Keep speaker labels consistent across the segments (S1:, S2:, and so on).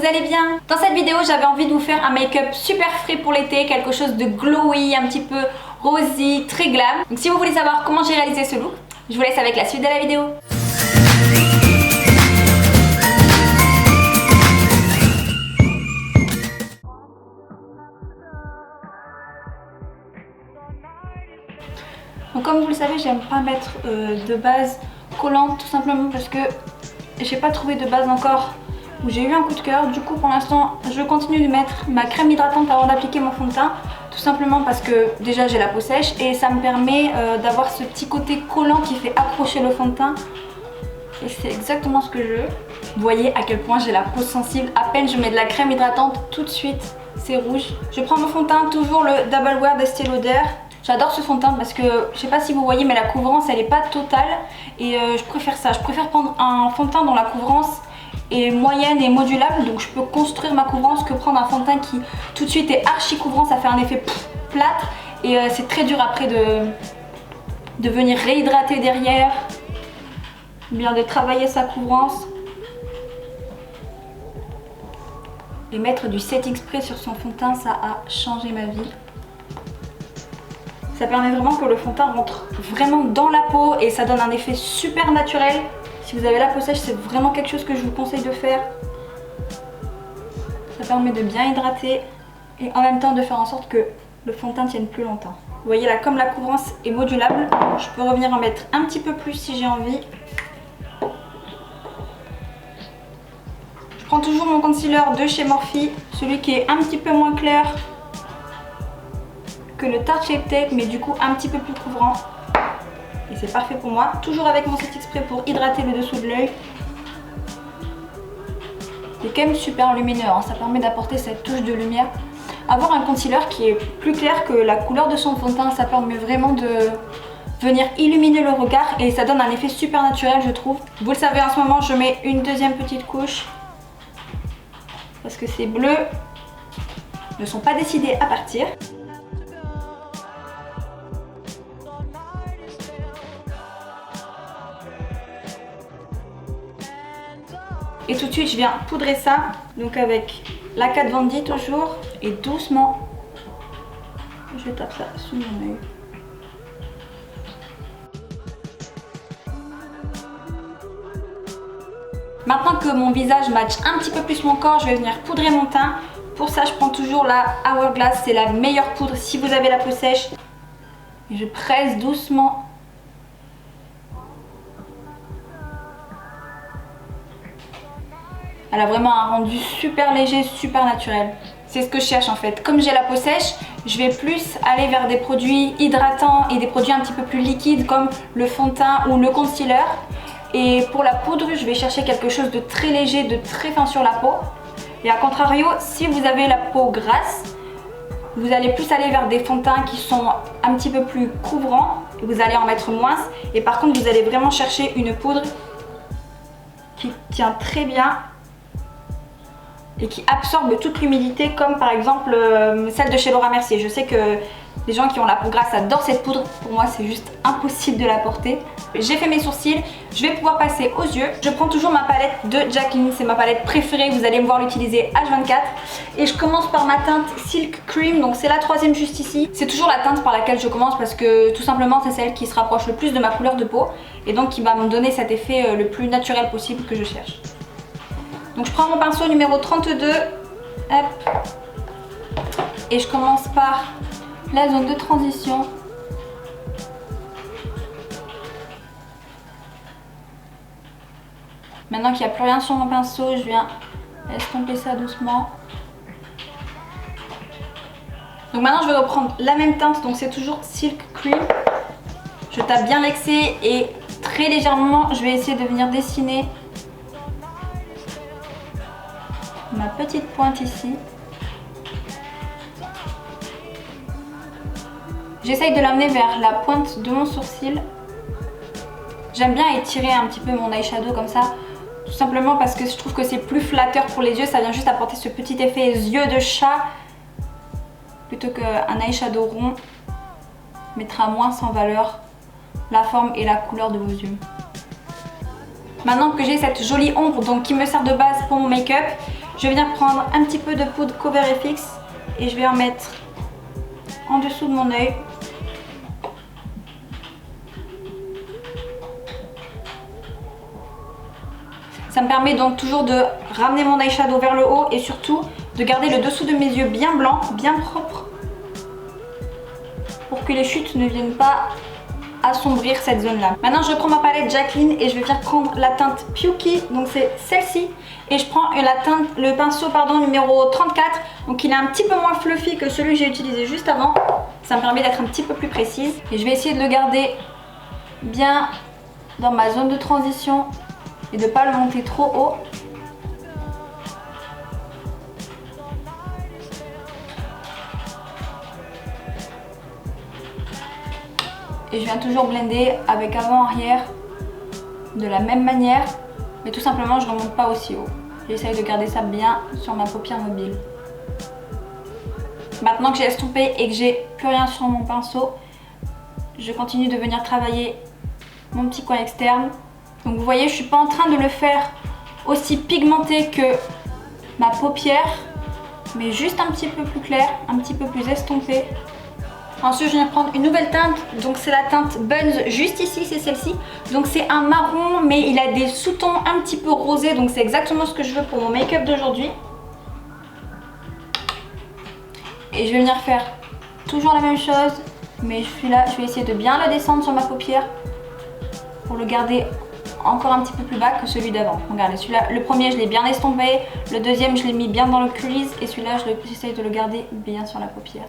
S1: vous allez bien. Dans cette vidéo, j'avais envie de vous faire un make-up super frais pour l'été, quelque chose de glowy, un petit peu rosy, très glam. Donc si vous voulez savoir comment j'ai réalisé ce look, je vous laisse avec la suite de la vidéo. Donc comme vous le savez, j'aime pas mettre de base collante, tout simplement parce que j'ai pas trouvé de base encore où j'ai eu un coup de cœur. Du coup pour l'instant je continue de mettre ma crème hydratante avant d'appliquer mon fond de teint, tout simplement parce que déjà j'ai la peau sèche et ça me permet d'avoir ce petit côté collant qui fait accrocher le fond de teint, et c'est exactement ce que je veux. Vous voyez à quel point j'ai la peau sensible, à peine je mets de la crème hydratante, tout de suite c'est rouge. Je prends mon fond de teint, toujours le Double Wear d'Estée Lauder. J'adore ce fond de teint parce que, je sais pas si vous voyez, mais la couvrance elle est pas totale et je préfère ça. Je préfère prendre un fond de teint dont la couvrance est moyenne et modulable, donc je peux construire ma couvrance, que prendre un fond de teint qui tout de suite est archi couvrant, ça fait un effet plâtre et c'est très dur après de venir réhydrater derrière, bien de travailler sa couvrance et mettre du setting spray sur son fond de teint, ça a changé ma vie. Ça permet vraiment que le fond de teint rentre vraiment dans la peau et ça donne un effet super naturel. Si vous avez la peau sèche, c'est vraiment quelque chose que je vous conseille de faire. Ça permet de bien hydrater et en même temps de faire en sorte que le fond de teint tienne plus longtemps. Vous voyez là, comme la couvrance est modulable, je peux revenir en mettre un petit peu plus si j'ai envie. Je prends toujours mon concealer de chez Morphe, celui qui est un petit peu moins clair que le Tarte Shape Tape, mais du coup un petit peu plus couvrant, et c'est parfait pour moi. Toujours avec mon setting spray pour hydrater le dessous de l'œil. Il est quand même super lumineux, hein. Ça permet d'apporter cette touche de lumière. Avoir un concealer qui est plus clair que la couleur de son fond de teint, ça permet vraiment de venir illuminer le regard et ça donne un effet super naturel, je trouve. Vous le savez, en ce moment je mets une deuxième petite couche parce que ces bleus ne sont pas décidés à partir. Et tout de suite je viens poudrer ça, donc avec la Kat Von D toujours, et doucement je tape ça sous mon œil. Maintenant que mon visage match un petit peu plus mon corps, je vais venir poudrer mon teint. Pour ça je prends toujours la Hourglass, c'est la meilleure poudre si vous avez la peau sèche. Et je presse doucement. Elle a vraiment un rendu super léger, super naturel. C'est ce que je cherche en fait. Comme j'ai la peau sèche, je vais plus aller vers des produits hydratants et des produits un petit peu plus liquides comme le fond de teint ou le concealer. Et pour la poudre, je vais chercher quelque chose de très léger, de très fin sur la peau. Et à contrario, si vous avez la peau grasse, vous allez plus aller vers des fonds de teint qui sont un petit peu plus couvrants. Vous allez en mettre moins. Et par contre, vous allez vraiment chercher une poudre qui tient très bien et qui absorbe toute l'humidité, comme par exemple celle de chez Laura Mercier. Je sais que les gens qui ont la peau grasse adorent cette poudre. Pour moi, c'est juste impossible de la porter. J'ai fait mes sourcils, je vais pouvoir passer aux yeux. Je prends toujours ma palette de Jacqueline, c'est ma palette préférée. Vous allez me voir l'utiliser H24. Et je commence par ma teinte Silk Cream, donc c'est la troisième juste ici. C'est toujours la teinte par laquelle je commence parce que tout simplement c'est celle qui se rapproche le plus de ma couleur de peau et donc qui va me donner cet effet le plus naturel possible que je cherche. Donc je prends mon pinceau numéro 32, hop, et je commence par la zone de transition. Maintenant qu'il n'y a plus rien sur mon pinceau, je viens estomper ça doucement. Donc maintenant je vais reprendre la même teinte, donc c'est toujours Silk Cream. Je tape bien l'excès et très légèrement je vais essayer de venir dessiner ma petite pointe ici. J'essaye de l'amener vers la pointe de mon sourcil. J'aime bien étirer un petit peu mon eyeshadow comme ça, tout simplement parce que je trouve que c'est plus flatteur pour les yeux. Ça vient juste apporter ce petit effet yeux de chat plutôt qu'un eyeshadow rond mettra moins en valeur la forme et la couleur de vos yeux. Maintenant que j'ai cette jolie ombre donc qui me sert de base pour mon make-up, Je vais venir prendre un petit peu de poudre Cover FX et je vais en mettre en dessous de mon œil. Ça me permet donc toujours de ramener mon eyeshadow vers le haut et surtout de garder le dessous de mes yeux bien blanc, bien propre, pour que les chutes ne viennent pas assombrir cette zone là. Maintenant je reprends ma palette Jacqueline et je vais venir prendre la teinte Puki, donc c'est celle-ci, et je prends le pinceau numéro 34, donc il est un petit peu moins fluffy que celui que j'ai utilisé juste avant. Ça me permet d'être un petit peu plus précise et je vais essayer de le garder bien dans ma zone de transition et de ne pas le monter trop haut. Et je viens toujours blender avec avant-arrière de la même manière, mais tout simplement je ne remonte pas aussi haut. J'essaye de garder ça bien sur ma paupière mobile. Maintenant que j'ai estompé et que j'ai plus rien sur mon pinceau, je continue de venir travailler mon petit coin externe. Donc vous voyez, je ne suis pas en train de le faire aussi pigmenté que ma paupière, mais juste un petit peu plus clair, un petit peu plus estompé. Ensuite je viens prendre une nouvelle teinte, donc c'est la teinte Buns, juste ici c'est celle-ci. Donc c'est un marron mais il a des sous-tons un petit peu rosés, donc c'est exactement ce que je veux pour mon make-up d'aujourd'hui. Et je vais venir faire toujours la même chose, mais celui-là je vais essayer de bien le descendre sur ma paupière pour le garder encore un petit peu plus bas que celui d'avant. Regardez, celui-là, le premier je l'ai bien estompé, le deuxième je l'ai mis bien dans le crease et celui-là j'essaye de le garder bien sur la paupière.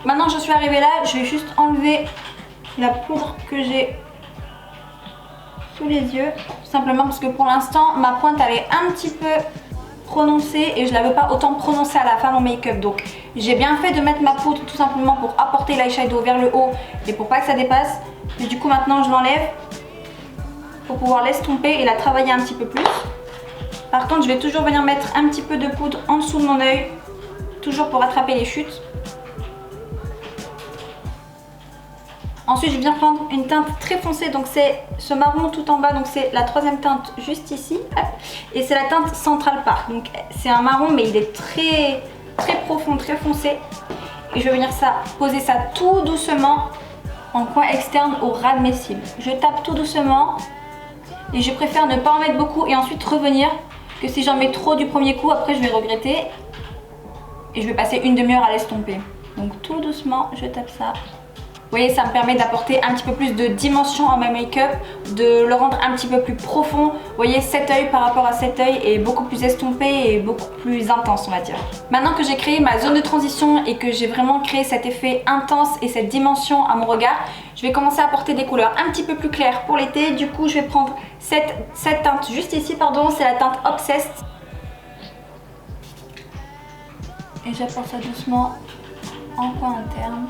S1: Maintenant que je suis arrivée là, je vais juste enlever la poudre que j'ai sous les yeux. Tout simplement parce que pour l'instant, ma pointe elle est un petit peu prononcée et je la veux pas autant prononcée à la fin de mon make-up. Donc j'ai bien fait de mettre ma poudre tout simplement pour apporter l'eyeshadow vers le haut et pour pas que ça dépasse. Et du coup maintenant je l'enlève pour pouvoir l'estomper et la travailler un petit peu plus. Par contre je vais toujours venir mettre un petit peu de poudre en dessous de mon œil, toujours pour attraper les chutes. Ensuite je viens prendre une teinte très foncée, donc c'est ce marron tout en bas, donc c'est la troisième teinte juste ici. Et c'est la teinte Central Park, donc c'est un marron mais il est très profond, très foncé. Et je vais venir poser ça tout doucement en coin externe au ras de mes cils. Je tape tout doucement et je préfère ne pas en mettre beaucoup et ensuite revenir, que si j'en mets trop du premier coup, après je vais regretter et je vais passer une demi-heure à l'estomper. Donc tout doucement je tape ça. Vous voyez, ça me permet d'apporter un petit peu plus de dimension à ma make-up, de le rendre un petit peu plus profond. Vous voyez, cet œil par rapport à cet œil est beaucoup plus estompé et beaucoup plus intense, on va dire. Maintenant que j'ai créé ma zone de transition et que j'ai vraiment créé cet effet intense et cette dimension à mon regard, je vais commencer à apporter des couleurs un petit peu plus claires pour l'été. Du coup, je vais prendre cette teinte juste ici, pardon, c'est la teinte Obsessed. Et j'apporte ça doucement en coin interne.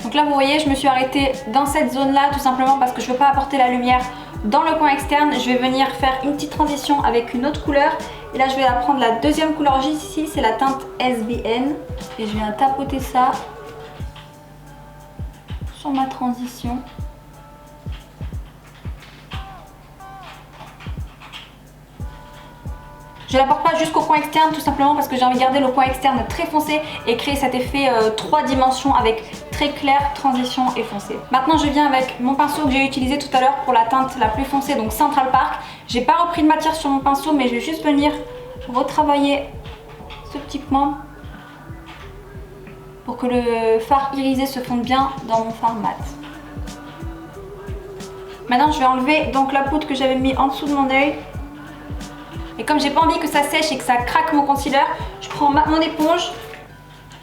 S1: Donc là vous voyez, je me suis arrêtée dans cette zone là tout simplement parce que je ne veux pas apporter la lumière dans le coin externe. Je vais venir faire une petite transition avec une autre couleur. Et là je vais prendre la deuxième couleur juste ici, c'est la teinte SBN. Et je viens tapoter ça sur ma transition. Je ne l'apporte pas jusqu'au coin externe tout simplement parce que j'ai envie de garder le coin externe très foncé et créer cet effet 3 dimensions avec très clair, transition et foncé. Maintenant je viens avec mon pinceau que j'ai utilisé tout à l'heure pour la teinte la plus foncée, donc Central Park. J'ai pas repris de matière sur mon pinceau mais je vais juste venir retravailler ce petit coin pour que le fard irisé se fonde bien dans mon fard mat. Maintenant je vais enlever donc la poudre que j'avais mis en dessous de mon œil. Et comme j'ai pas envie que ça sèche et que ça craque mon concealer, je prends mon éponge,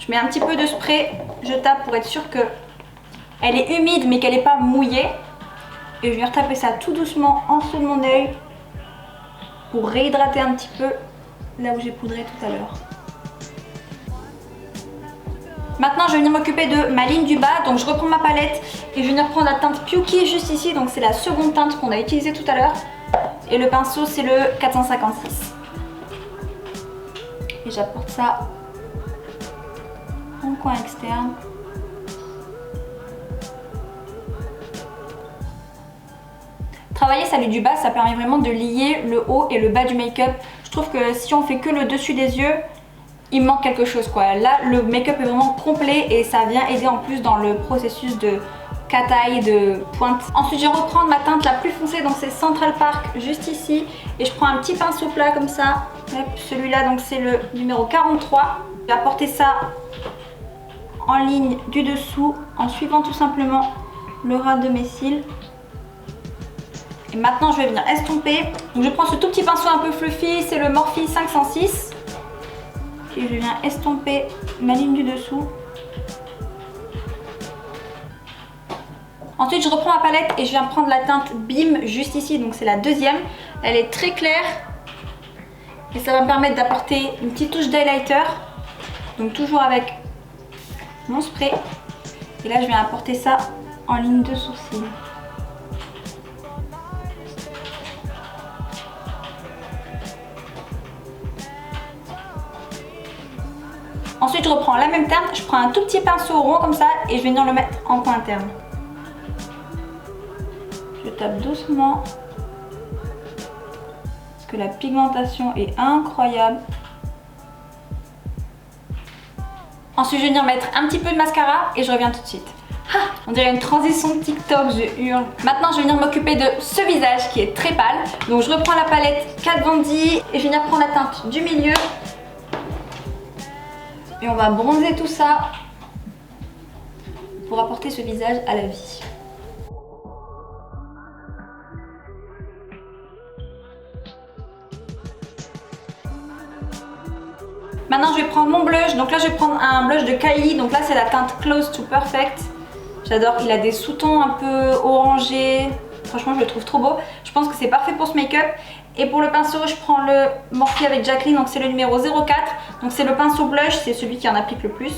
S1: je mets un petit peu de spray, je tape pour être sûre qu'elle est humide mais qu'elle n'est pas mouillée. Et je viens taper ça tout doucement en dessous de mon œil pour réhydrater un petit peu là où j'ai poudré tout à l'heure. Maintenant je vais venir m'occuper de ma ligne du bas, donc je reprends ma palette et je vais venir prendre la teinte Puki juste ici, donc c'est la seconde teinte qu'on a utilisée tout à l'heure. Et le pinceau c'est le 456. Et j'apporte ça en coin externe. Travailler sa ligne du bas, ça permet vraiment de lier le haut et le bas du make-up. Je trouve que si on fait que le dessus des yeux, il manque quelque chose quoi. Là, le make-up est vraiment complet et ça vient aider en plus dans le processus de cat-eye, de pointe. Ensuite, je vais reprendre ma teinte la plus foncée, donc c'est Central Park, juste ici. Et je prends un petit pinceau plat comme ça. Celui-là, donc c'est le numéro 43. Je vais apporter ça en ligne du dessous, en suivant tout simplement le ras de mes cils. Et maintenant, je vais venir estomper. Donc, je prends ce tout petit pinceau un peu fluffy, c'est le Morphe 506. Et je viens estomper ma ligne du dessous. Ensuite, je reprends ma palette et je viens prendre la teinte Beam juste ici, donc c'est la deuxième. Elle est très claire et ça va me permettre d'apporter une petite touche d'highlighter. Donc toujours avec mon spray. Et là, je viens apporter ça en ligne de sourcil. Ensuite, je reprends la même teinte, je prends un tout petit pinceau rond comme ça et je vais venir le mettre en coin interne. Je tape doucement parce que la pigmentation est incroyable. Ensuite, je vais venir mettre un petit peu de mascara et je reviens tout de suite. Ah, on dirait une transition de TikTok, je hurle. Maintenant, je vais venir m'occuper de ce visage qui est très pâle. Donc, je reprends la palette Kat Von D et je vais venir prendre la teinte du milieu. Et on va bronzer tout ça pour apporter ce visage à la vie. Maintenant, je vais prendre mon blush. Donc là, je vais prendre un blush de Kylie. Donc là, c'est la teinte Close to Perfect. J'adore. Il a des sous-tons un peu orangés. Franchement, je le trouve trop beau. Je pense que c'est parfait pour ce make-up. Et pour le pinceau, je prends le Morphe avec Jacqueline, donc c'est le numéro 04. Donc c'est le pinceau blush, c'est celui qui en applique le plus.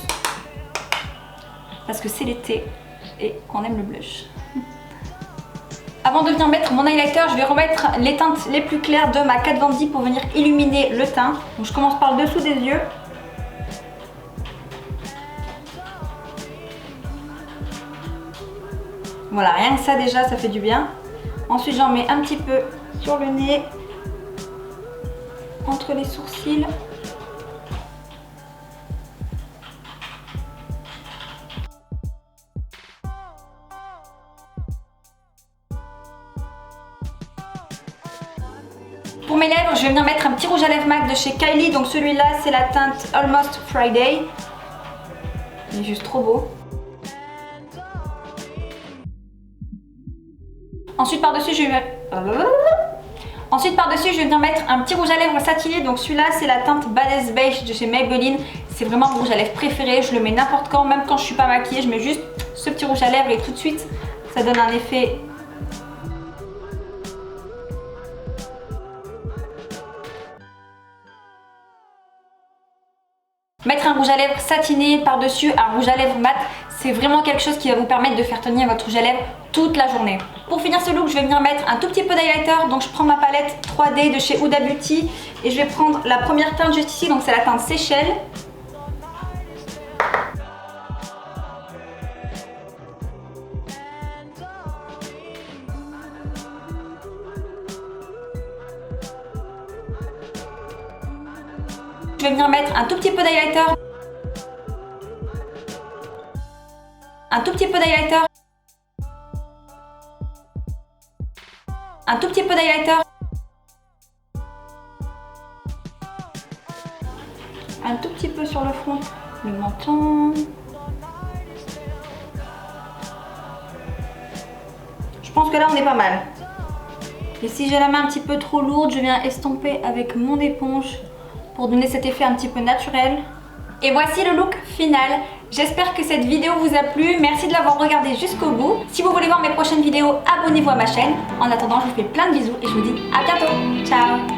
S1: Parce que c'est l'été et qu'on aime le blush. Avant de venir mettre mon highlighter, je vais remettre les teintes les plus claires de ma Kat Von D pour venir illuminer le teint. Donc je commence par le dessous des yeux. Voilà, rien que ça déjà, ça fait du bien. Ensuite, j'en mets un petit peu sur le nez, entre les sourcils. Pour mes lèvres, je vais venir mettre un petit rouge à lèvres MAC de chez Kylie. Donc celui-là, c'est la teinte Almost Friday. Il est juste trop beau. Ensuite, par-dessus, je vais... je vais venir mettre un petit rouge à lèvres satiné. Donc celui-là, c'est la teinte Badass Beige de chez Maybelline. C'est vraiment mon rouge à lèvres préféré. Je le mets n'importe quand, même quand je suis pas maquillée. Je mets juste ce petit rouge à lèvres et tout de suite, ça donne un effet... Mettre un rouge à lèvres satiné par-dessus un rouge à lèvres mat, c'est vraiment quelque chose qui va vous permettre de faire tenir votre rouge à lèvres toute la journée. Pour finir ce look, je vais venir mettre un tout petit peu d'highlighter. Donc je prends ma palette 3D de chez Huda Beauty et je vais prendre la première teinte juste ici, donc c'est la teinte Seychelles. Je vais venir mettre un tout petit peu d'highlighter. Un tout petit peu d'highlighter. Un tout petit peu d'highlighter. Un tout petit peu sur le front, le menton. Je pense que là on est pas mal. Et si j'ai la main un petit peu trop lourde, je viens estomper avec mon éponge pour donner cet effet un petit peu naturel. Et voici le look final. J'espère que cette vidéo vous a plu. Merci de l'avoir regardé jusqu'au bout. Si vous voulez voir mes prochaines vidéos, abonnez-vous à ma chaîne. En attendant, je vous fais plein de bisous et je vous dis à bientôt. Ciao!